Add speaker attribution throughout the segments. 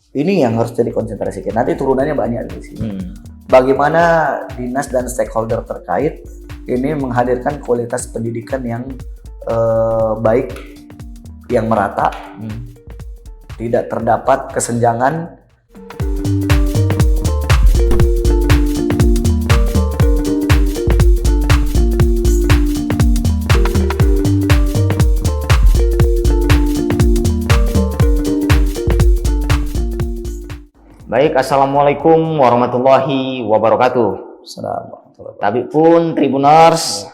Speaker 1: Ini yang harus jadi konsentrasi kita. Nanti turunannya banyak di sini. Bagaimana dinas dan stakeholder terkait ini menghadirkan kualitas pendidikan yang baik, yang merata, tidak terdapat kesenjangan.
Speaker 2: Baik, Assalamualaikum warahmatullahi wabarakatuh. Tapi pun Tribuners,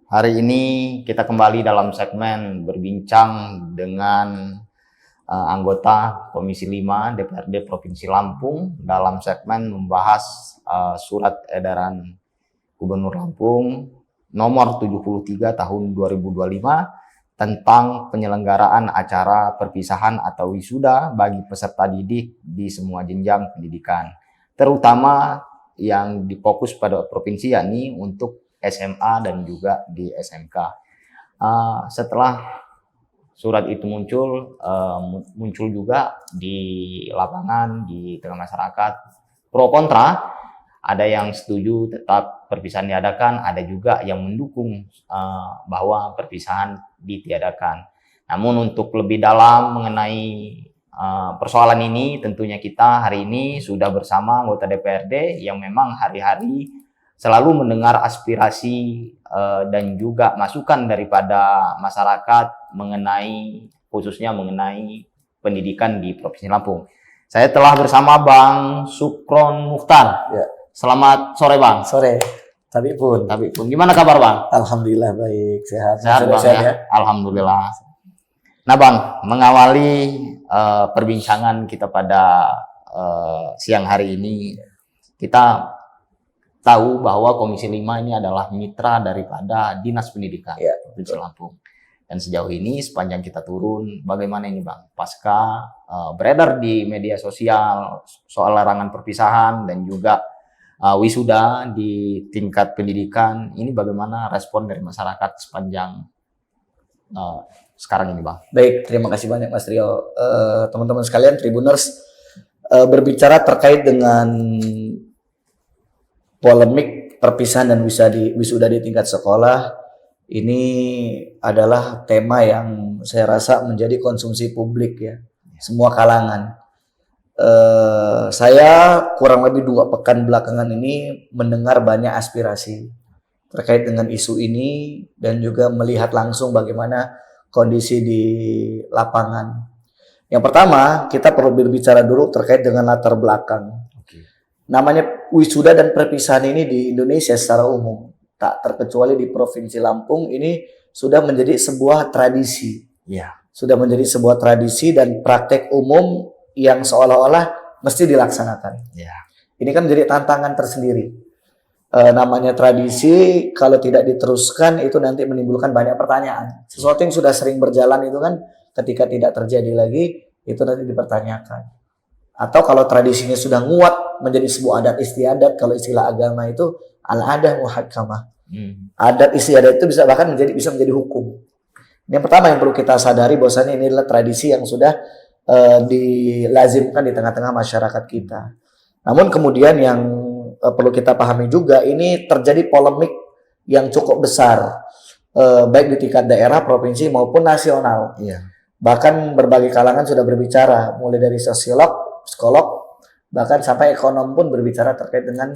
Speaker 2: hari ini kita kembali dalam segmen berbincang dengan anggota Komisi 5 DPRD Provinsi Lampung dalam segmen membahas surat edaran Gubernur Lampung nomor 73 tahun 2025 tentang penyelenggaraan acara perpisahan atau wisuda bagi peserta didik di semua jenjang pendidikan, terutama yang difokus pada provinsi, yakni untuk SMA dan juga di SMK. Setelah surat itu muncul juga di lapangan, di tengah masyarakat pro kontra. Ada yang setuju tetap perpisahan diadakan, ada juga yang mendukung bahwa perpisahan ditiadakan. Namun untuk lebih dalam mengenai persoalan ini, tentunya kita hari ini sudah bersama anggota DPRD yang memang hari-hari selalu mendengar aspirasi dan juga masukan daripada masyarakat khususnya mengenai pendidikan di Provinsi Lampung. Saya telah bersama Bang Sukron Mukhtar.
Speaker 1: Ya.
Speaker 2: Selamat sore Bang.
Speaker 1: Sore. Tapi pun.
Speaker 2: Gimana kabar Bang?
Speaker 1: Alhamdulillah baik, sehat.
Speaker 2: Sehat Bang ya? Alhamdulillah. Nah Bang, mengawali perbincangan kita pada siang hari ini, kita tahu bahwa Komisi 5 ini adalah mitra daripada Dinas Pendidikan Provinsi Lampung. Dan sejauh ini sepanjang kita turun, bagaimana ini Bang? Pasca beredar di media sosial soal larangan perpisahan dan juga wisuda di tingkat pendidikan, ini bagaimana respon dari masyarakat sepanjang sekarang ini Bang?
Speaker 1: Baik, terima kasih banyak Mas Rio. Teman-teman sekalian, Tribuners, berbicara terkait dengan polemik perpisahan dan wisuda di tingkat sekolah, ini adalah tema yang saya rasa menjadi konsumsi publik ya, semua kalangan. Saya kurang lebih 2 pekan belakangan ini mendengar banyak aspirasi terkait dengan isu ini dan juga melihat langsung bagaimana kondisi di lapangan. Yang pertama, kita perlu berbicara dulu terkait dengan latar belakang. Namanya wisuda dan perpisahan ini di Indonesia secara umum, tak terkecuali di Provinsi Lampung, ini sudah menjadi sebuah tradisi. Sudah menjadi sebuah tradisi dan praktek umum yang seolah-olah mesti dilaksanakan. Ini kan menjadi tantangan tersendiri. Namanya tradisi, kalau tidak diteruskan itu nanti menimbulkan banyak pertanyaan. Sesuatu yang sudah sering berjalan itu kan ketika tidak terjadi lagi, itu nanti dipertanyakan. Atau kalau tradisinya sudah nguat menjadi sebuah adat istiadat, kalau istilah agama itu al-adah muhakkamah. Adat istiadat itu bisa menjadi hukum. Yang pertama yang perlu kita sadari bahwasanya ini adalah tradisi yang sudah dilazimkan di tengah-tengah masyarakat kita. Namun kemudian yang perlu kita pahami juga, ini terjadi polemik yang cukup besar, baik di tingkat daerah, provinsi maupun nasional. Bahkan berbagai kalangan sudah berbicara, mulai dari sosiolog, psikolog, bahkan sampai ekonom pun berbicara terkait dengan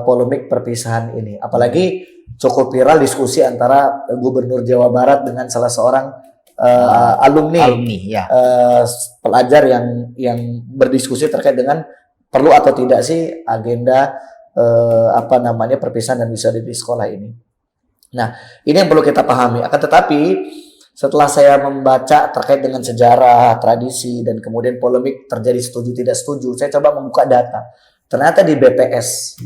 Speaker 1: polemik perpisahan ini. Apalagi cukup viral diskusi antara Gubernur Jawa Barat dengan salah seorang alumni pelajar yang berdiskusi terkait dengan perlu atau tidak sih agenda perpisahan dan wisuda di sekolah ini. Nah, ini yang perlu kita pahami. Akan tetapi setelah saya membaca terkait dengan sejarah, tradisi, dan kemudian polemik terjadi setuju tidak setuju, saya coba membuka data. Ternyata di BPS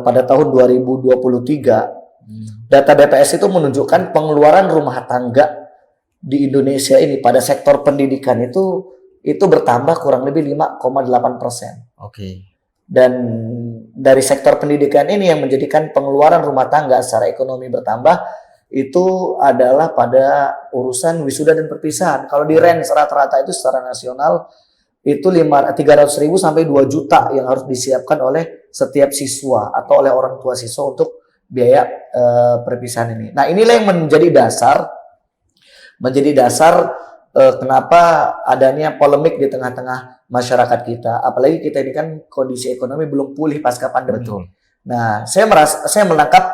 Speaker 1: pada tahun 2023, data BPS itu menunjukkan pengeluaran rumah tangga di Indonesia ini pada sektor pendidikan itu bertambah kurang lebih 5,8%. Dan dari sektor pendidikan ini yang menjadikan pengeluaran rumah tangga secara ekonomi bertambah itu adalah pada urusan wisuda dan perpisahan. Kalau di range rata-rata itu secara nasional itu 300.000 sampai 2 juta yang harus disiapkan oleh setiap siswa atau oleh orang tua siswa untuk biaya perpisahan ini. Nah, inilah yang menjadi dasar kenapa adanya polemik di tengah-tengah masyarakat kita. Apalagi kita ini kan kondisi ekonomi belum pulih pasca pandemi.
Speaker 2: Betul.
Speaker 1: Nah, saya menangkap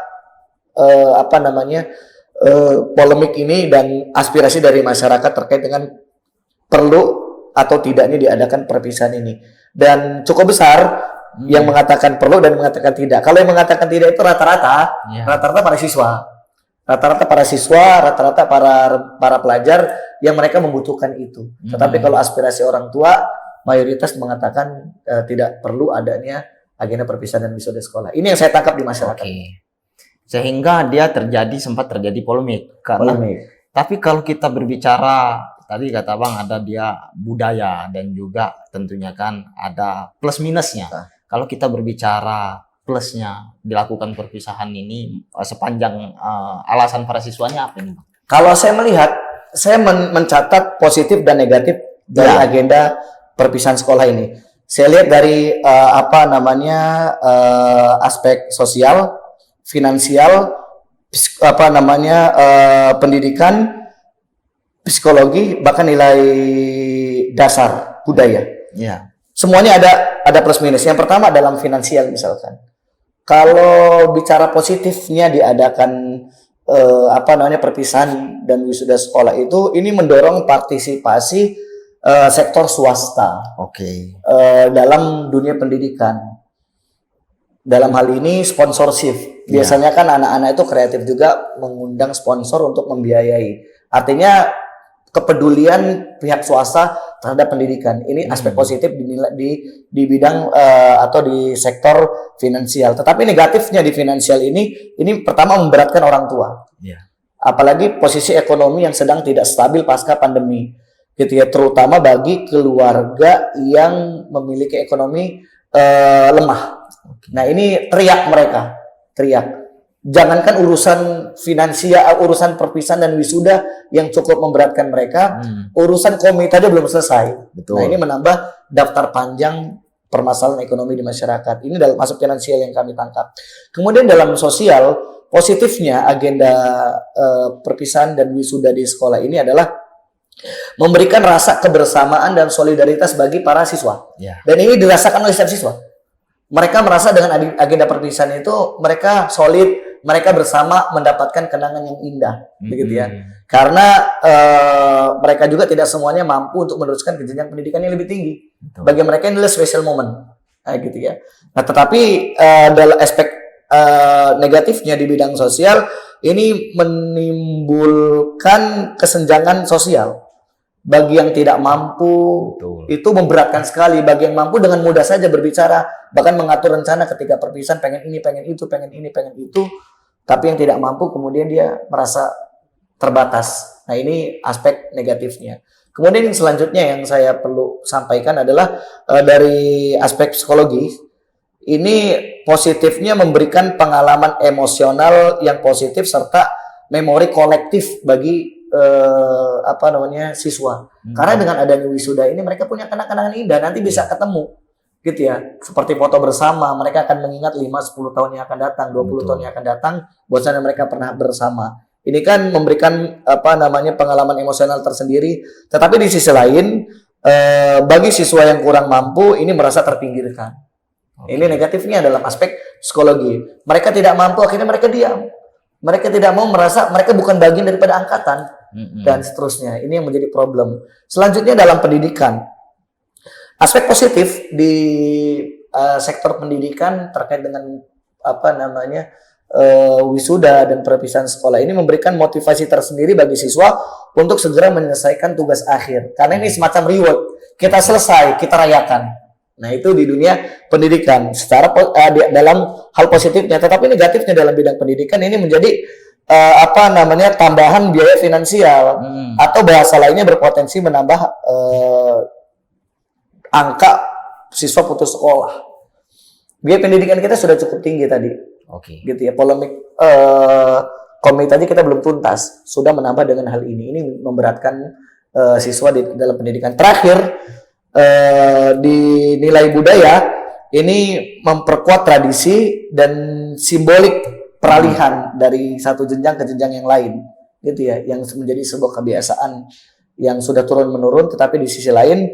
Speaker 1: polemik ini dan aspirasi dari masyarakat terkait dengan perlu atau tidaknya diadakan perpisahan ini. Dan cukup besar yang mengatakan perlu dan mengatakan tidak. Kalau yang mengatakan tidak itu rata-rata para siswa. Rata-rata para pelajar yang mereka membutuhkan itu. Tetapi kalau aspirasi orang tua, mayoritas mengatakan tidak perlu adanya agenda perpisahan dan wisuda sekolah. Ini yang saya tangkap di masyarakat.
Speaker 2: Oke. Sehingga sempat terjadi polemik. Tapi kalau kita berbicara tadi kata Bang ada dia budaya dan juga tentunya kan ada plus minusnya. Kalau kita berbicara plusnya dilakukan perpisahan ini sepanjang alasan para siswanya apa ini Bang?
Speaker 1: Kalau saya melihat, saya mencatat positif dan negatif dari agenda perpisahan sekolah ini. Saya lihat dari aspek sosial, finansial, pendidikan, psikologi, bahkan nilai dasar budaya. Semuanya ada plus minus. Yang pertama dalam finansial misalkan. Kalau bicara positifnya diadakan perpisahan dan wisuda sekolah itu, ini mendorong partisipasi sektor swasta. Dalam dunia pendidikan. Dalam hal ini sponsorship. Biasanya kan anak-anak itu kreatif juga mengundang sponsor untuk membiayai. Artinya kepedulian pihak swasta terhadap pendidikan. Ini aspek positif di bidang atau di sektor finansial. Tetapi negatifnya di finansial ini pertama memberatkan orang tua. Apalagi posisi ekonomi yang sedang tidak stabil pasca pandemi. Gitu ya, terutama bagi keluarga yang memiliki ekonomi lemah. Nah, ini mereka teriak. Jangankan urusan finansial, urusan perpisahan dan wisuda yang cukup memberatkan mereka, urusan komite aja belum selesai.
Speaker 2: Betul.
Speaker 1: Nah, ini menambah daftar panjang permasalahan ekonomi di masyarakat. Ini dalam masuk finansial yang kami tangkap. Kemudian dalam sosial, positifnya agenda perpisahan dan wisuda di sekolah ini adalah memberikan rasa kebersamaan dan solidaritas bagi para siswa. Dan ini dirasakan oleh setiap siswa. Mereka merasa dengan agenda perpisahan itu mereka solid, mereka bersama mendapatkan kenangan yang indah, begitu ya. Karena mereka juga tidak semuanya mampu untuk meneruskan ke jenjang pendidikan yang lebih tinggi. Bagi mereka ini adalah special moment, gitu ya. Nah, tetapi dalam aspek negatifnya di bidang sosial ini menimbulkan kesenjangan sosial. Bagi yang tidak mampu, itu memberatkan sekali. Bagi yang mampu dengan mudah saja berbicara, bahkan mengatur rencana ketika perpisahan, pengen ini, pengen itu, pengen ini, pengen itu. Tapi yang tidak mampu kemudian dia merasa terbatas. Nah, ini aspek negatifnya. Kemudian yang selanjutnya yang saya perlu sampaikan adalah dari aspek psikologi. Ini positifnya memberikan pengalaman emosional yang positif serta memori kolektif bagi siswa. Karena dengan adanya wisuda ini mereka punya kenang-kenangan indah, nanti bisa ketemu gitu ya. Seperti foto bersama, mereka akan mengingat 5-10 tahun yang akan datang, 20 tahun yang akan datang, bahwasanya mereka pernah bersama. Ini kan memberikan pengalaman emosional tersendiri. Tetapi di sisi lain bagi siswa yang kurang mampu ini merasa terpinggirkan. Ini negatifnya dalam aspek psikologi. Mereka tidak mampu, akhirnya mereka diam. Mereka tidak mau merasa mereka bukan bagian daripada angkatan dan seterusnya. Ini yang menjadi problem. Selanjutnya dalam pendidikan. Aspek positif di sektor pendidikan terkait dengan wisuda dan perpisahan sekolah ini memberikan motivasi tersendiri bagi siswa untuk segera menyelesaikan tugas akhir. Karena ini semacam reward. Kita selesai, kita rayakan. Nah, itu di dunia pendidikan secara dalam hal positifnya, tetapi negatifnya dalam bidang pendidikan ini menjadi tambahan biaya finansial atau bahasa lainnya berpotensi menambah angka siswa putus sekolah. Biaya pendidikan kita sudah cukup tinggi tadi. Gitu ya, polemik komite tadi kita belum tuntas, sudah menambah dengan hal ini. Ini memberatkan siswa di dalam pendidikan. Terakhir, di nilai budaya ini memperkuat tradisi dan simbolik peralihan dari satu jenjang ke jenjang yang lain, gitu ya, yang menjadi sebuah kebiasaan yang sudah turun menurun, tetapi di sisi lain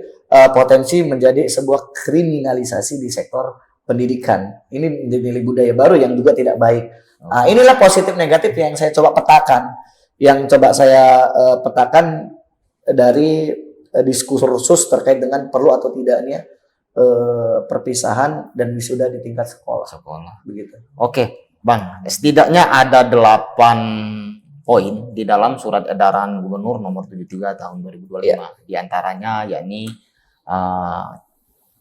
Speaker 1: potensi menjadi sebuah kriminalisasi di sektor pendidikan. Ini nilai budaya baru yang juga tidak baik. Nah, inilah positif negatif yang saya coba petakan, petakan dari diskursus terkait dengan perlu atau tidaknya perpisahan dan wisuda di tingkat sekolah. Begitu.
Speaker 2: Oke, Bang. Setidaknya ada 8 poin di dalam surat edaran Gubernur nomor 73 tahun 2025.
Speaker 1: Ya.
Speaker 2: Di antaranya yakni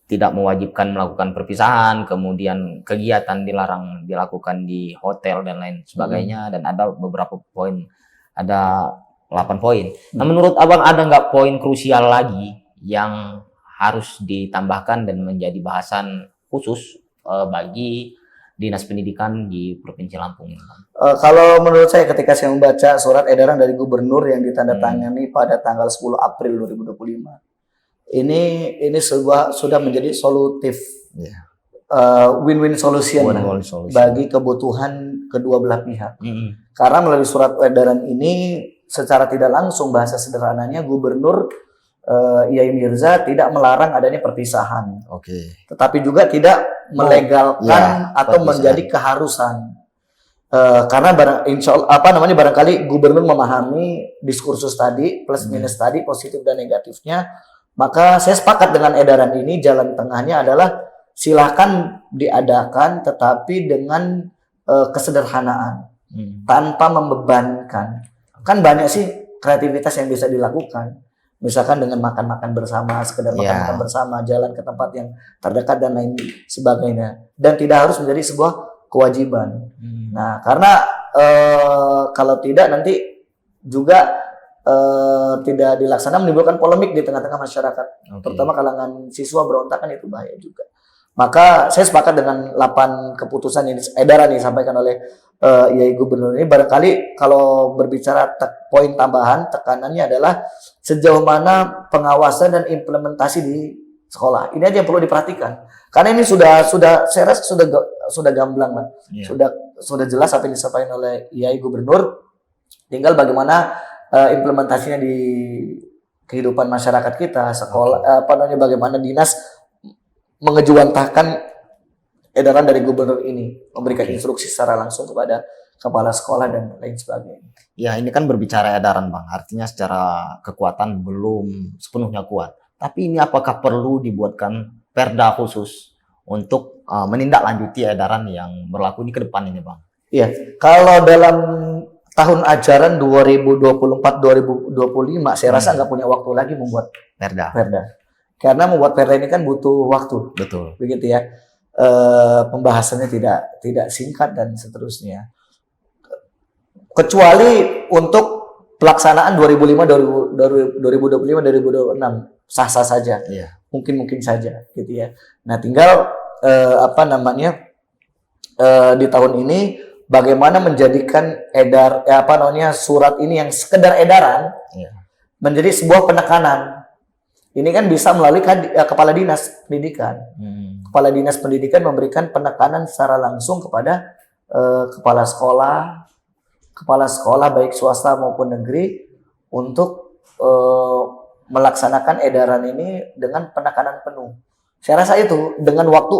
Speaker 2: tidak mewajibkan melakukan perpisahan, kemudian kegiatan dilarang dilakukan di hotel dan lain sebagainya, dan ada beberapa poin, ada 8 poin. Nah, menurut Abang ada nggak poin krusial lagi yang harus ditambahkan dan menjadi bahasan khusus bagi Dinas Pendidikan di Provinsi Lampung?
Speaker 1: Kalau menurut saya ketika saya membaca surat edaran dari Gubernur yang ditandatangani pada tanggal 10 April 2025, ini sudah menjadi solutif, win-win solution bagi kebutuhan kedua belah pihak. Karena melalui surat edaran ini secara tidak langsung, bahasa sederhananya, Gubernur Yai Mirza tidak melarang adanya perpisahan, tetapi juga tidak melegalkan atau menjadi keharusan. Karena barangkali Gubernur memahami diskursus tadi plus minus tadi, positif dan negatifnya, maka saya sepakat dengan edaran ini. Jalan tengahnya adalah silahkan diadakan, tetapi dengan kesederhanaan, tanpa membebankan. Kan banyak sih kreativitas yang bisa dilakukan. Misalkan dengan makan-makan bersama, sekedar makan-makan bersama, jalan ke tempat yang terdekat dan lain sebagainya. Dan tidak harus menjadi sebuah kewajiban. Nah, karena kalau tidak nanti juga tidak dilaksanakan menimbulkan polemik di tengah-tengah masyarakat. Terutama kalangan siswa berontak, kan itu bahaya juga. Maka saya sepakat dengan 8 keputusan ini, edaran yang disampaikan oleh Yai Gubernur ini. Barangkali kalau berbicara poin tambahan, tekanannya adalah sejauh mana pengawasan dan implementasi di sekolah. Ini aja yang perlu diperhatikan. Karena ini sudah saya rasa sudah gamblang, Mas. Sudah jelas apa yang disampaikan oleh Yai Gubernur. Tinggal bagaimana implementasinya di kehidupan masyarakat kita, sekolah, bagaimana dinas mengejuantahkan edaran dari Gubernur ini, memberikan instruksi secara langsung kepada kepala sekolah dan lain sebagainya.
Speaker 2: Ya, ini kan berbicara edaran, Bang. Artinya secara kekuatan belum sepenuhnya kuat. Tapi ini apakah perlu dibuatkan perda khusus untuk menindaklanjuti edaran yang berlaku di ke depan ini, Bang?
Speaker 1: Iya, kalau dalam tahun ajaran 2024-2025 saya rasa nggak punya waktu lagi membuat perda. Karena membuat perda ini kan butuh waktu.
Speaker 2: Betul.
Speaker 1: Begitu ya. Pembahasannya tidak singkat dan seterusnya. Kecuali untuk pelaksanaan 2025-2026 sah-sah saja. Mungkin saja gitu ya. Nah, tinggal di tahun ini bagaimana menjadikan surat ini yang sekedar edaran menjadi sebuah penekanan. Ini kan bisa melalui Kepala Dinas Pendidikan. Kepala Dinas Pendidikan memberikan penekanan secara langsung kepada kepala sekolah baik swasta maupun negeri untuk melaksanakan edaran ini dengan penekanan penuh. Saya rasa itu dengan waktu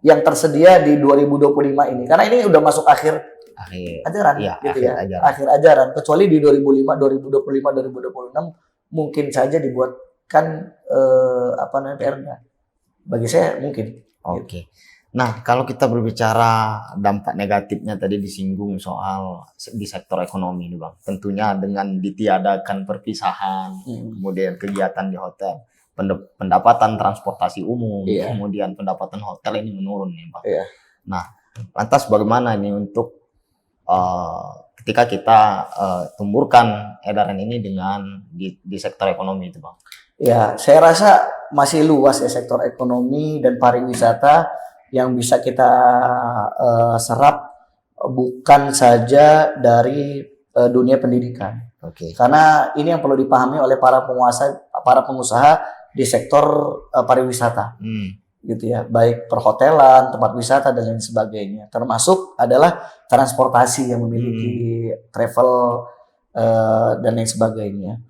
Speaker 1: yang tersedia di 2025 ini. Karena ini udah masuk akhir ajaran, akhir ajaran. Kecuali di 2025, 2026 mungkin saja dibuatkan perda. Bagi saya mungkin.
Speaker 2: Nah, kalau kita berbicara dampak negatifnya tadi disinggung soal di sektor ekonomi nih, Bang. Tentunya dengan ditiadakan perpisahan, kemudian kegiatan di hotel, pendapatan transportasi umum, kemudian pendapatan hotel ini menurun nih, Bang. Nah, lantas bagaimana ini untuk ketika kita tumbuhkan edaran ini dengan di sektor ekonomi itu, Bang?
Speaker 1: Ya, saya rasa masih luas ya sektor ekonomi dan pariwisata yang bisa kita serap bukan saja dari dunia pendidikan. Karena ini yang perlu dipahami oleh para pengusaha di sektor pariwisata. Gitu ya, baik perhotelan, tempat wisata dan lain sebagainya. Termasuk adalah transportasi yang memiliki travel dan lain sebagainya.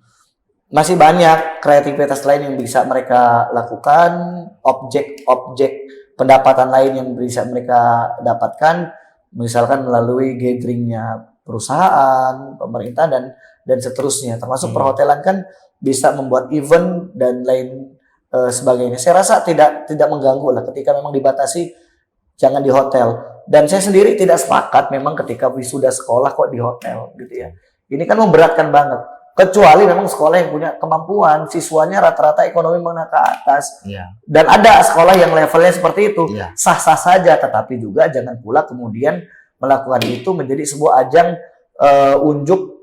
Speaker 1: Masih banyak kreativitas lain yang bisa mereka lakukan, objek-objek pendapatan lain yang bisa mereka dapatkan, misalkan melalui gatheringnya perusahaan, pemerintah dan seterusnya. Termasuk perhotelan kan bisa membuat event dan lain sebagainya. Saya rasa tidak mengganggu lah ketika memang dibatasi jangan di hotel. Dan saya sendiri tidak sepakat memang ketika wisuda sekolah kok di hotel gitu ya. Ini kan memberatkan banget. Kecuali memang sekolah yang punya kemampuan, siswanya rata-rata ekonomi menengah ke atas. Dan ada sekolah yang levelnya seperti itu. Sah-sah saja, tetapi juga jangan pula kemudian melakukan itu menjadi sebuah ajang unjuk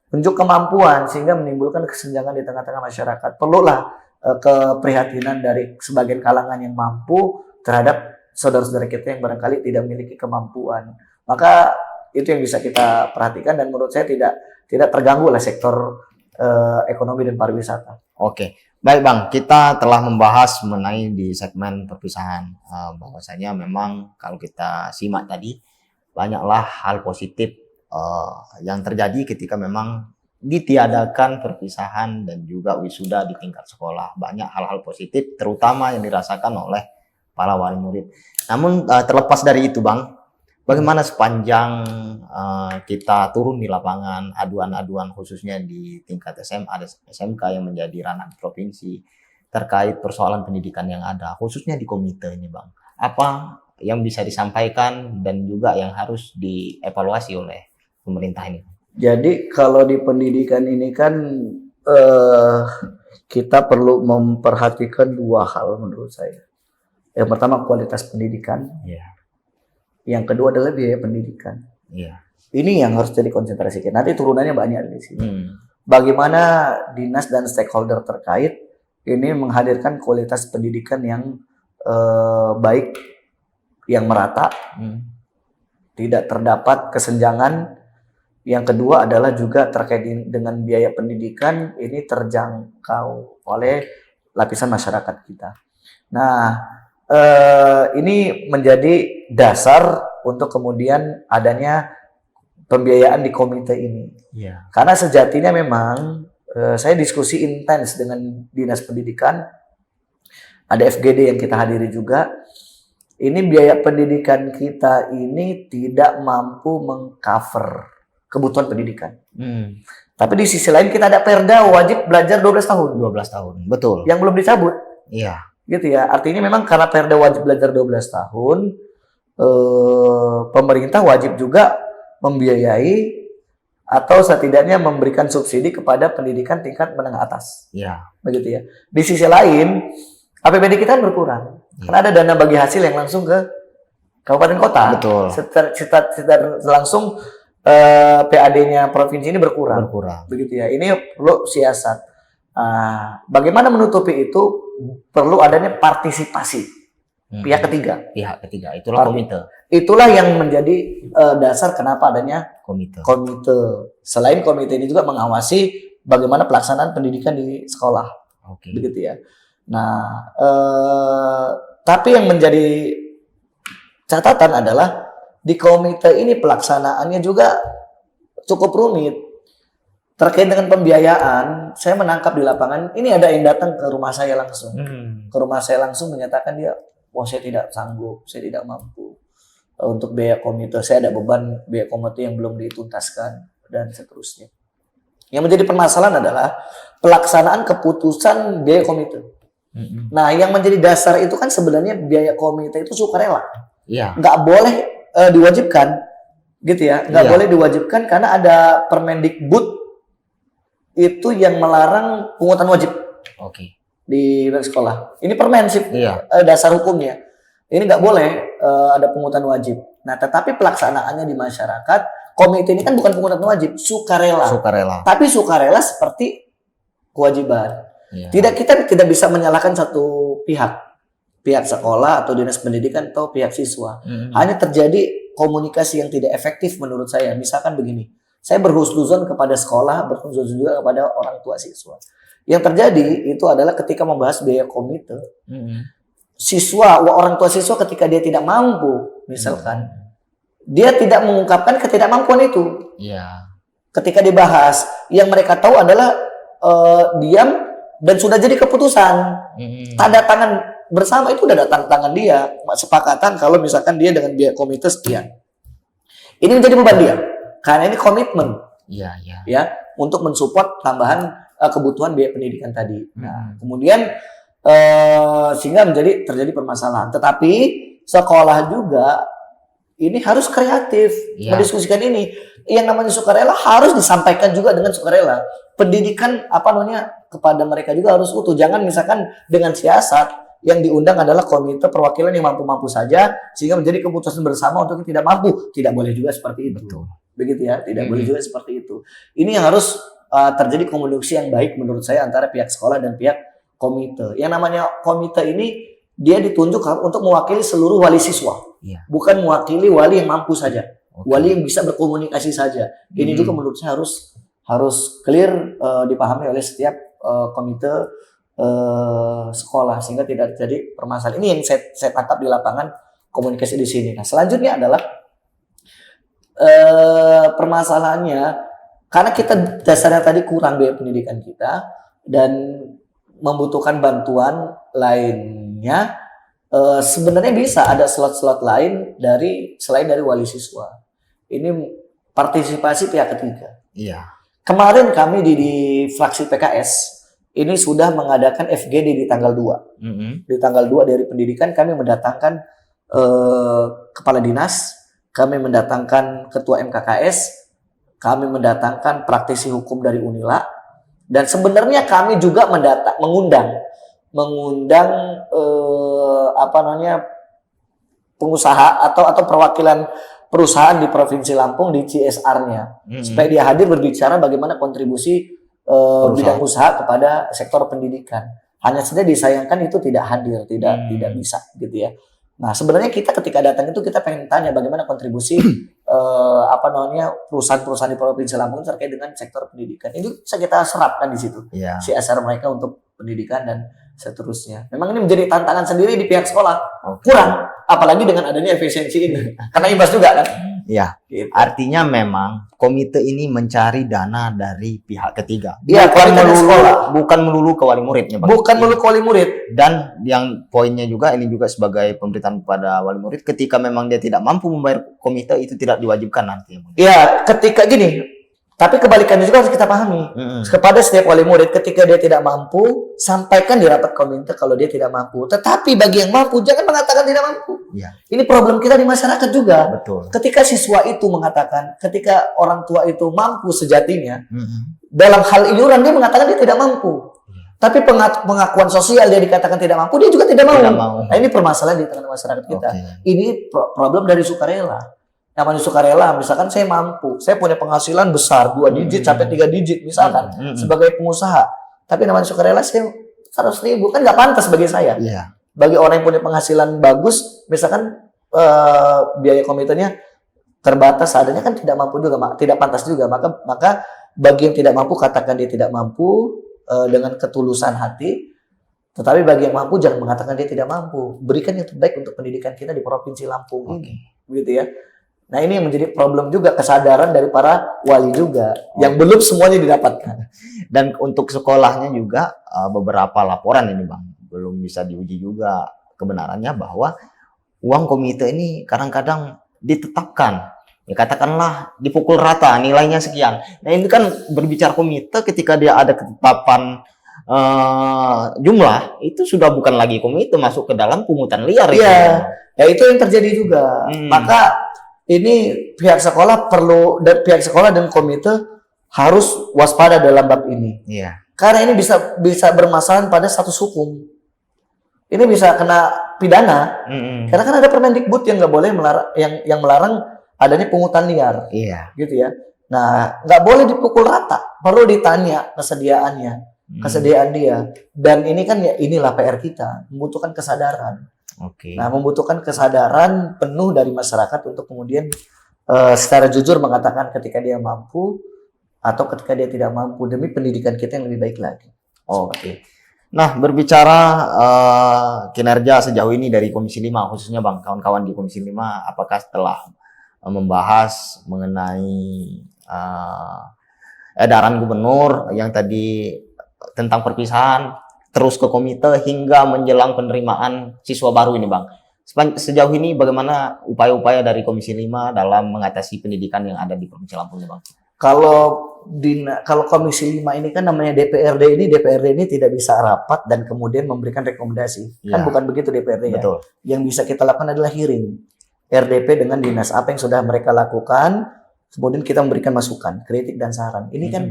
Speaker 1: unjuk kemampuan sehingga menimbulkan kesenjangan di tengah-tengah masyarakat. Perlulah keprihatinan dari sebagian kalangan yang mampu terhadap saudara-saudara kita yang barangkali tidak memiliki kemampuan. Maka itu yang bisa kita perhatikan dan menurut saya tidak terganggu oleh sektor ekonomi dan pariwisata.
Speaker 2: Oke, baik Bang, kita telah membahas mengenai di segmen perpisahan bahwasanya memang kalau kita simak tadi banyaklah hal positif yang terjadi ketika memang ditiadakan perpisahan dan juga wisuda di tingkat sekolah. Banyak hal-hal positif terutama yang dirasakan oleh para wali murid. Namun terlepas dari itu Bang, bagaimana sepanjang kita turun di lapangan, aduan-aduan khususnya di tingkat SMA dan SMK yang menjadi ranah provinsi terkait persoalan pendidikan yang ada, khususnya di komite ini Bang. Apa yang bisa disampaikan dan juga yang harus dievaluasi oleh pemerintah ini?
Speaker 1: Jadi kalau di pendidikan ini kan kita perlu memperhatikan dua hal menurut saya. Yang pertama kualitas pendidikan. Yang kedua adalah biaya pendidikan. Ini yang harus jadi konsentrasi kita. Nanti turunannya banyak di sini. Bagaimana dinas dan stakeholder terkait ini menghadirkan kualitas pendidikan yang baik, yang merata, tidak terdapat kesenjangan. Yang kedua adalah juga terkait dengan biaya pendidikan ini terjangkau oleh lapisan masyarakat kita. Nah, ini menjadi dasar untuk kemudian adanya pembiayaan di komite ini. Karena sejatinya memang saya diskusi intens dengan dinas pendidikan, ada FGD yang kita hadiri juga. Ini biaya pendidikan kita ini tidak mampu mengcover kebutuhan pendidikan. Tapi di sisi lain kita ada perda wajib belajar 12 tahun.
Speaker 2: 12 tahun, betul.
Speaker 1: Yang belum dicabut. Gitu ya. Artinya memang karena perda wajib belajar 12 tahun, pemerintah wajib juga membiayai atau setidaknya memberikan subsidi kepada pendidikan tingkat menengah atas. Begitu ya. Di sisi lain, APBD kita berkurang. Karena ada dana bagi hasil yang langsung ke kabupaten kota.
Speaker 2: Betul.
Speaker 1: Secara langsung PAD-nya provinsi ini berkurang. Begitu ya. Ini perlu siasat. Bagaimana menutupi itu? Perlu adanya partisipasi pihak ketiga.
Speaker 2: Itulah komite.
Speaker 1: Itulah yang menjadi dasar kenapa adanya komite. Selain komite ini juga mengawasi bagaimana pelaksanaan pendidikan di sekolah. Begitu ya. Nah, tapi yang menjadi catatan adalah di komite ini pelaksanaannya juga cukup rumit. Terkait dengan pembiayaan, saya menangkap di lapangan, ini ada yang datang ke rumah saya langsung. Ke rumah saya langsung menyatakan dia, saya tidak sanggup, saya tidak mampu. Untuk biaya komite, saya ada beban biaya komite yang belum dituntaskan, dan seterusnya. Yang menjadi permasalahan adalah pelaksanaan keputusan biaya komite. Nah, yang menjadi dasar itu kan sebenarnya biaya komite itu sukarela. Nggak boleh diwajibkan, gitu ya. Nggak boleh diwajibkan karena ada Permendikbud itu yang melarang pungutan wajib di sekolah. Ini permensif, dasar hukumnya. Ini nggak boleh ada pungutan wajib. Nah, tetapi pelaksanaannya di masyarakat, komite ini kan bukan pungutan wajib, sukarela. Tapi sukarela seperti kewajiban. Kita tidak bisa menyalahkan satu pihak sekolah atau dinas pendidikan atau pihak siswa. Hanya terjadi komunikasi yang tidak efektif menurut saya. Misalkan begini. Saya berhusnuzon kepada sekolah, berhusnuzon juga kepada orang tua siswa. Yang terjadi itu adalah ketika membahas biaya komite, orang tua siswa ketika dia tidak mampu, misalkan, dia tidak mengungkapkan ketidakmampuan itu.
Speaker 2: Iya.
Speaker 1: Ketika dibahas, yang mereka tahu adalah diam dan sudah jadi keputusan. Tanda tangan bersama itu udah tanda tangan dia, sepakatan kalau misalkan dia dengan biaya komite sekian. Ini menjadi beban dia, karena ini komitmen.
Speaker 2: Iya.
Speaker 1: Ya, untuk mensupport tambahan kebutuhan biaya pendidikan tadi. Nah, kemudian sehingga terjadi permasalahan. Tetapi sekolah juga ini harus kreatif mendiskusikan ini. Yang namanya sukarela harus disampaikan juga dengan sukarela. Pendidikan kepada mereka juga harus utuh. Jangan misalkan dengan siasat yang diundang adalah komite perwakilan yang mampu-mampu saja sehingga menjadi keputusan bersama untuk yang tidak mampu. Tidak boleh juga seperti itu.
Speaker 2: Betul.
Speaker 1: Begitu ya, tidak boleh juga seperti itu. Ini yang harus terjadi komunikasi yang baik menurut saya antara pihak sekolah dan pihak komite. Yang namanya komite ini dia ditunjuk untuk mewakili seluruh wali siswa, bukan mewakili wali yang mampu saja, wali yang bisa berkomunikasi saja. Ini juga menurut saya harus clear dipahami oleh setiap komite sekolah sehingga tidak terjadi permasalahan. Ini yang saya tangkap di lapangan komunikasi di sini. Nah, selanjutnya adalah permasalahannya karena kita dasarnya tadi kurang biaya pendidikan kita dan membutuhkan bantuan lainnya, sebenarnya bisa ada slot-slot lain selain dari wali siswa. Ini partisipasi pihak ketiga.
Speaker 2: Iya.
Speaker 1: Kemarin kami di fraksi PKS ini sudah mengadakan FGD di tanggal 2. Di tanggal 2 dari pendidikan kami mendatangkan kepala dinas, kami mendatangkan ketua MKKS, kami mendatangkan praktisi hukum dari Unila, dan sebenarnya kami juga mengundang pengusaha atau perwakilan perusahaan di Provinsi Lampung di CSR-nya supaya dia hadir berbicara bagaimana kontribusi bidang usaha kepada sektor pendidikan. Hanya saja disayangkan itu tidak hadir, tidak bisa gitu ya. Nah, sebenarnya kita ketika datang itu kita pengen tanya bagaimana kontribusi perusahaan-perusahaan di Provinsi Lampung terkait dengan sektor pendidikan. Itu bisa kita serapkan di situ. CSR mereka untuk pendidikan dan seterusnya. Memang ini menjadi tantangan sendiri di pihak sekolah. Kurang, apalagi dengan adanya efisiensi ini. Karena imbas juga kan.
Speaker 2: Iya. Gitu. Artinya memang komite ini mencari dana dari pihak ketiga.
Speaker 1: Iya,
Speaker 2: bukan melulu ke wali muridnya, Bang.
Speaker 1: Bukan melulu ke wali murid.
Speaker 2: Dan yang poinnya juga ini juga sebagai pemberitaan kepada wali murid, ketika memang dia tidak mampu membayar komite itu tidak diwajibkan nanti.
Speaker 1: Iya, ketika gini. Tapi kebalikannya juga harus kita pahami. Kepada setiap wali murid, ketika dia tidak mampu, sampaikan di rapat komite kalau dia tidak mampu. Tetapi bagi yang mampu, jangan mengatakan tidak mampu.
Speaker 2: Ya.
Speaker 1: Ini problem kita di masyarakat juga.
Speaker 2: Betul.
Speaker 1: Ketika siswa itu mengatakan, ketika orang tua itu mampu sejatinya, dalam hal iuran dia mengatakan dia tidak mampu. Tapi pengakuan sosial dia dikatakan tidak mampu, dia juga tidak mau. Nah, ini permasalahan di tengah masyarakat kita. Ini problem dari sukarela. Namanya sukarela, misalkan saya mampu, saya punya penghasilan besar 2 digit sampai 3 digit misalkan sebagai pengusaha. Tapi namanya sukarela saya 100.000 kan nggak pantas bagi saya. Bagi orang yang punya penghasilan bagus, misalkan biaya komitenya terbatas adanya kan tidak mampu juga, tidak pantas juga. Maka bagi yang tidak mampu katakan dia tidak mampu dengan ketulusan hati. Tetapi bagi yang mampu jangan mengatakan dia tidak mampu. Berikan yang terbaik untuk pendidikan kita di Provinsi Lampung ini, begitu ya. Nah, ini yang menjadi problem juga, kesadaran dari para wali juga yang belum semuanya didapatkan.
Speaker 2: Dan untuk sekolahnya juga beberapa laporan ini, Bang, belum bisa diuji juga kebenarannya bahwa uang komite ini kadang-kadang ditetapkan. Ya katakanlah dipukul rata nilainya sekian. Nah, ini kan berbicara komite ketika dia ada ketetapan jumlah itu sudah bukan lagi komite, masuk ke dalam pungutan liar.
Speaker 1: Iya, ya itu yang terjadi juga. Maka ini pihak sekolah pihak sekolah dan komite harus waspada dalam bab ini. Karena ini bisa bermasalah pada status hukum. Ini bisa kena pidana. Karena kan ada Permendikbud yang nggak boleh yang melarang adanya pungutan liar. Gitu ya. Nah, nggak boleh dipukul rata. Perlu ditanya kesediaan dia. Dan ini kan ya inilah PR kita, membutuhkan kesadaran. Nah, membutuhkan kesadaran penuh dari masyarakat untuk kemudian secara jujur mengatakan ketika dia mampu atau ketika dia tidak mampu demi pendidikan kita yang lebih baik lagi.
Speaker 2: Oke. Nah, berbicara kinerja sejauh ini dari Komisi 5, khususnya Bang, kawan-kawan di Komisi 5, apakah setelah membahas mengenai edaran gubernur yang tadi tentang perpisahan, terus ke komite hingga menjelang penerimaan siswa baru ini, Bang. Sejauh ini bagaimana upaya-upaya dari Komisi 5 dalam mengatasi pendidikan yang ada di Provinsi Lampung, Bang?
Speaker 1: Kalau Komisi 5 ini kan namanya DPRD ini tidak bisa rapat dan kemudian memberikan rekomendasi. Kan bukan begitu DPRD ya.
Speaker 2: Betul.
Speaker 1: Yang bisa kita lakukan adalah hearing. RDP dengan dinas apa yang sudah mereka lakukan, kemudian kita memberikan masukan, kritik dan saran. Ini kan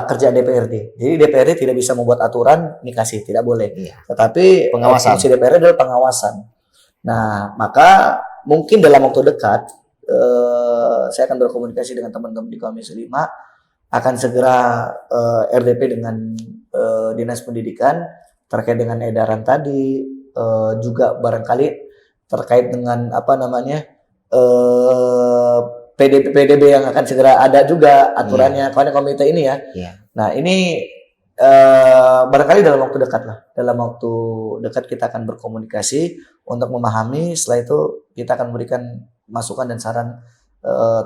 Speaker 1: kerjaan DPRD. Jadi DPRD tidak bisa membuat aturan, ini kasih, tidak boleh. Tetapi
Speaker 2: pengawasan.
Speaker 1: fungsi DPRD adalah pengawasan. Nah, maka mungkin dalam waktu dekat saya akan berkomunikasi dengan teman-teman di Komisi 5, akan segera RDP dengan Dinas Pendidikan terkait dengan edaran tadi, juga barangkali terkait dengan PDB yang akan segera ada juga aturannya, karena komite ini ya. Nah, ini barangkali dalam waktu dekat lah. Dalam waktu dekat kita akan berkomunikasi untuk memahami, setelah itu kita akan memberikan masukan dan saran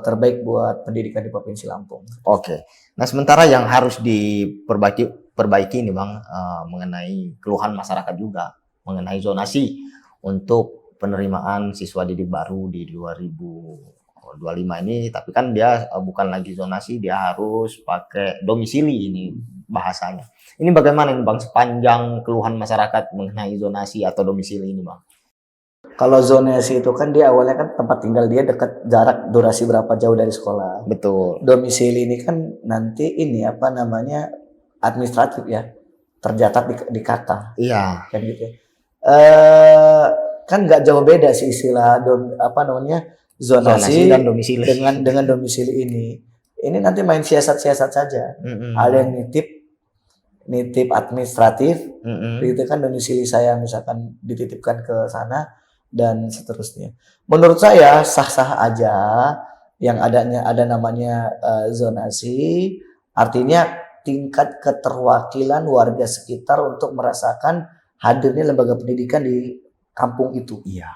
Speaker 1: terbaik buat pendidikan di Provinsi Lampung.
Speaker 2: Oke. Nah, sementara yang harus diperbaiki ini Bang, mengenai keluhan masyarakat juga, mengenai zonasi untuk penerimaan siswa didik baru di 2025 ini, tapi kan dia bukan lagi zonasi, dia harus pakai domisili ini bahasanya. Ini bagaimana ini Bang, sepanjang keluhan masyarakat mengenai zonasi atau domisili ini Bang?
Speaker 1: Kalau zonasi itu kan dia awalnya kan tempat tinggal dia dekat, jarak durasi berapa jauh dari sekolah.
Speaker 2: Betul.
Speaker 1: Domisili ini kan nanti ini administratif ya, tercatat di KK.
Speaker 2: Iya.
Speaker 1: Kan gitu. Kan nggak jauh beda sih istilah zonasi
Speaker 2: dan domisili
Speaker 1: dengan domisili ini. Ini nanti main siasat-siasat saja. Ada yang nitip administratif, itu kan domisili saya misalkan dititipkan ke sana dan seterusnya. Menurut saya sah-sah aja yang ada namanya zonasi, artinya tingkat keterwakilan warga sekitar untuk merasakan hadirnya lembaga pendidikan di kampung itu.
Speaker 2: Iya.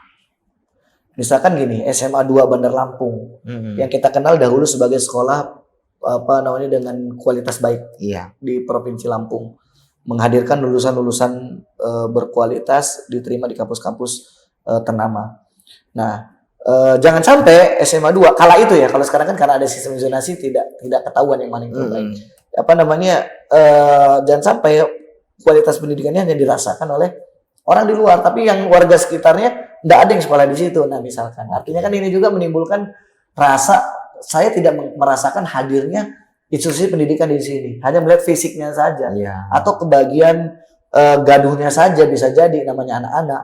Speaker 1: Misalkan gini, SMA 2 Bandar Lampung yang kita kenal dahulu sebagai sekolah dengan kualitas baik di Provinsi Lampung, menghadirkan lulusan-lulusan berkualitas diterima di kampus-kampus ternama. Nah, jangan sampai SMA 2 kala itu ya, kalau sekarang kan karena ada sistem zonasi tidak ketahuan yang mana yang terbaik. Jangan sampai kualitas pendidikannya hanya dirasakan oleh orang di luar, tapi yang warga sekitarnya nggak ada yang sekolah di situ. Nah, misalkan, artinya kan ini juga menimbulkan rasa saya tidak merasakan hadirnya institusi pendidikan di sini, hanya melihat fisiknya saja, atau kebagian gaduhnya saja bisa jadi namanya anak-anak,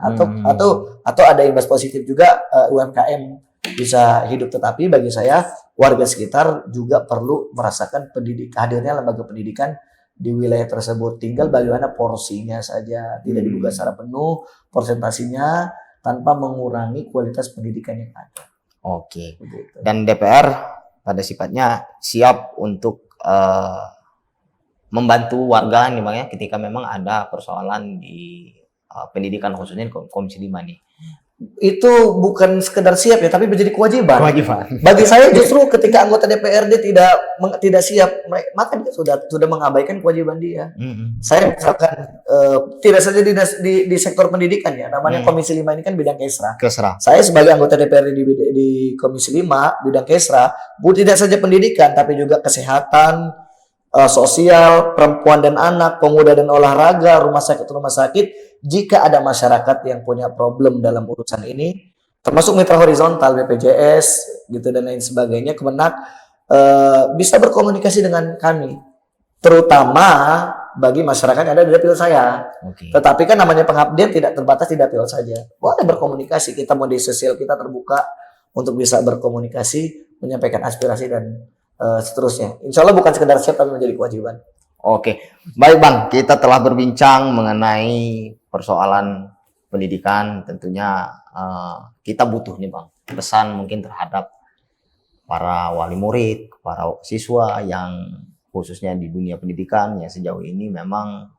Speaker 1: atau ada imbas positif juga UMKM bisa hidup. Tetapi bagi saya warga sekitar juga perlu merasakan hadirnya lembaga pendidikan di wilayah tersebut. Tinggal bagaimana porsinya saja, tidak dibuka secara penuh persentasinya tanpa mengurangi kualitas pendidikan yang ada.
Speaker 2: Oke. Begitu. Dan DPR pada sifatnya siap untuk membantu warga nih Bang ya, ketika memang ada persoalan di pendidikan, khususnya di Komisi 5 nih.
Speaker 1: Itu bukan sekedar siap ya, tapi menjadi kewajiban. Bagi saya justru ketika anggota DPRD tidak siap, maka dia sudah mengabaikan kewajiban dia. Saya misalkan tidak saja di sektor pendidikan ya, namanya Komisi 5 ini kan bidang Kesra. Saya sebagai anggota DPRD di Komisi 5 bidang Kesra, tidak saja pendidikan tapi juga kesehatan, sosial, perempuan dan anak, pemuda dan olahraga, rumah sakit. Jika ada masyarakat yang punya problem dalam urusan ini, termasuk mitra horizontal, BPJS, gitu dan lain sebagainya, Kemenak bisa berkomunikasi dengan kami, terutama bagi masyarakat yang ada di dapil saya. Tetapi kan namanya pengabdian tidak terbatas di dapil saja. Boleh berkomunikasi, kita mau di sosial kita terbuka untuk bisa berkomunikasi, menyampaikan aspirasi dan seterusnya. Insya Allah bukan sekedar siap tapi menjadi kewajiban.
Speaker 2: Oke, baik Bang, kita telah berbincang mengenai persoalan pendidikan. Tentunya kita butuh nih Bang, pesan mungkin terhadap para wali murid, para siswa yang khususnya di dunia pendidikan yang sejauh ini memang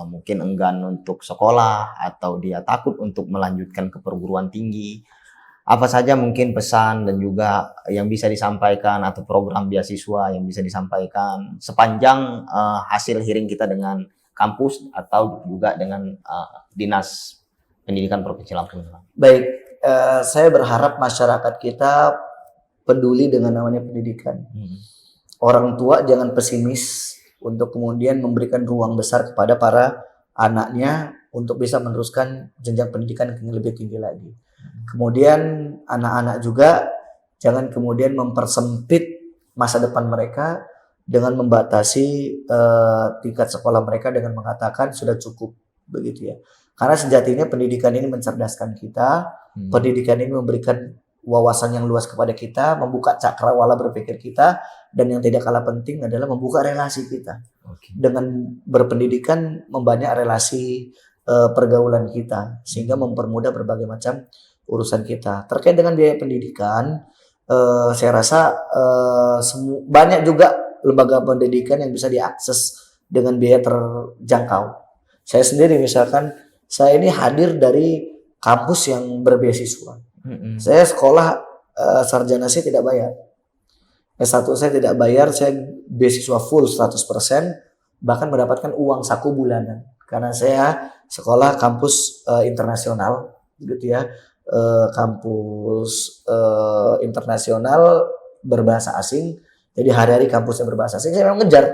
Speaker 2: mungkin enggan untuk sekolah atau dia takut untuk melanjutkan ke perguruan tinggi. Apa saja mungkin pesan dan juga yang bisa disampaikan atau program beasiswa yang bisa disampaikan sepanjang hasil hearing kita dengan kampus atau juga dengan Dinas Pendidikan Provinsi Lampung?
Speaker 1: Baik, saya berharap masyarakat kita peduli dengan namanya pendidikan. Orang tua jangan pesimis untuk kemudian memberikan ruang besar kepada para anaknya untuk bisa meneruskan jenjang pendidikan yang lebih tinggi lagi. Kemudian anak-anak juga jangan kemudian mempersempit masa depan mereka dengan membatasi tingkat sekolah mereka dengan mengatakan sudah cukup, begitu ya. Karena sejatinya pendidikan ini mencerdaskan kita, pendidikan ini memberikan wawasan yang luas kepada kita, membuka cakrawala berpikir kita, dan yang tidak kalah penting adalah membuka relasi kita. Dengan berpendidikan membanyak relasi pergaulan kita, sehingga mempermudah berbagai macam urusan kita. Terkait dengan biaya pendidikan, saya rasa banyak juga lembaga pendidikan yang bisa diakses dengan biaya terjangkau. Saya sendiri misalkan, saya ini hadir dari kampus yang berbeasiswa. Saya sekolah sarjana saya tidak bayar. S1 saya tidak bayar, saya beasiswa full 100%, bahkan mendapatkan uang saku bulanan. Karena saya sekolah kampus internasional, gitu ya, kampus internasional berbahasa asing. Jadi hari-hari kampusnya berbahasa asing, saya memang ngejar.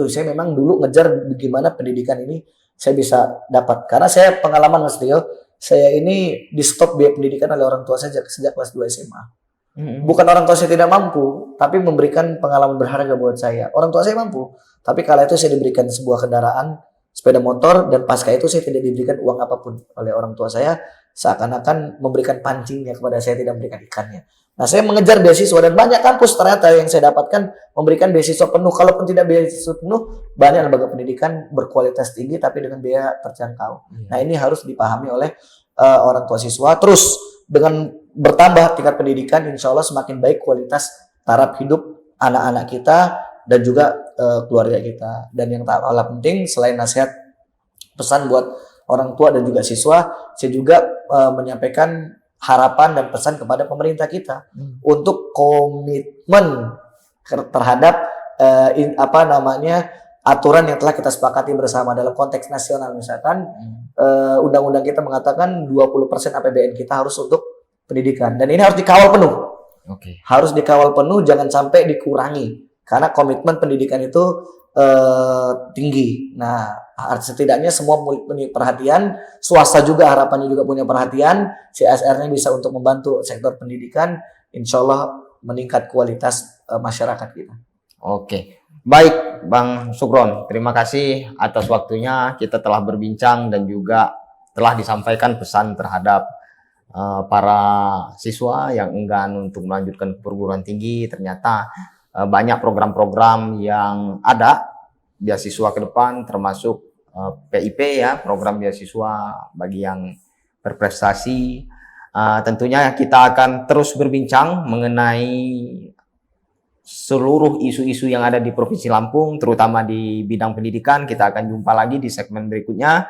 Speaker 1: Saya memang dulu ngejar bagaimana pendidikan ini saya bisa dapat. Karena saya pengalaman Mas Rio, saya ini di stop biaya pendidikan oleh orang tua saya sejak kelas 2 SMA. Bukan orang tua saya tidak mampu, tapi memberikan pengalaman berharga buat saya. Orang tua saya mampu, tapi kala itu saya diberikan sebuah kendaraan sepeda motor, dan pasca itu saya tidak diberikan uang apapun oleh orang tua saya, seakan-akan memberikan pancingnya kepada saya, tidak memberikan ikannya. Nah, saya mengejar beasiswa, dan banyak kampus ternyata yang saya dapatkan memberikan beasiswa penuh. Kalaupun tidak beasiswa penuh, banyak lembaga pendidikan berkualitas tinggi tapi dengan biaya terjangkau. Nah, ini harus dipahami oleh orang tua siswa. Terus dengan bertambah tingkat pendidikan, insya Allah semakin baik kualitas taraf hidup anak-anak kita dan juga keluarga kita. Dan yang tak kalah penting, selain nasihat pesan buat orang tua dan juga siswa, saya juga menyampaikan harapan dan pesan kepada pemerintah kita untuk komitmen terhadap aturan yang telah kita sepakati bersama dalam konteks nasional. Misalkan undang-undang kita mengatakan 20% APBN kita harus untuk pendidikan, dan ini harus dikawal penuh. Harus dikawal penuh, jangan sampai dikurangi, karena komitmen pendidikan itu tinggi. Nah, setidaknya semua punya perhatian, swasta juga harapannya juga punya perhatian, CSR-nya bisa untuk membantu sektor pendidikan, insya Allah meningkat kualitas masyarakat kita.
Speaker 2: Baik Bang Sugron, terima kasih atas waktunya. Kita telah berbincang dan juga telah disampaikan pesan terhadap para siswa yang enggan untuk melanjutkan ke perguruan tinggi. Ternyata banyak program-program yang ada beasiswa ke depan, termasuk PIP ya, program beasiswa bagi yang berprestasi. Tentunya kita akan terus berbincang mengenai seluruh isu-isu yang ada di Provinsi Lampung, terutama di bidang pendidikan. Kita akan jumpa lagi di segmen berikutnya.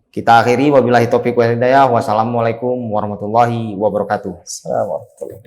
Speaker 2: Kita akhiri, wabillahi taufiq wal hidayah. Wassalamualaikum warahmatullahi wabarakatuh.
Speaker 1: Assalamualaikum.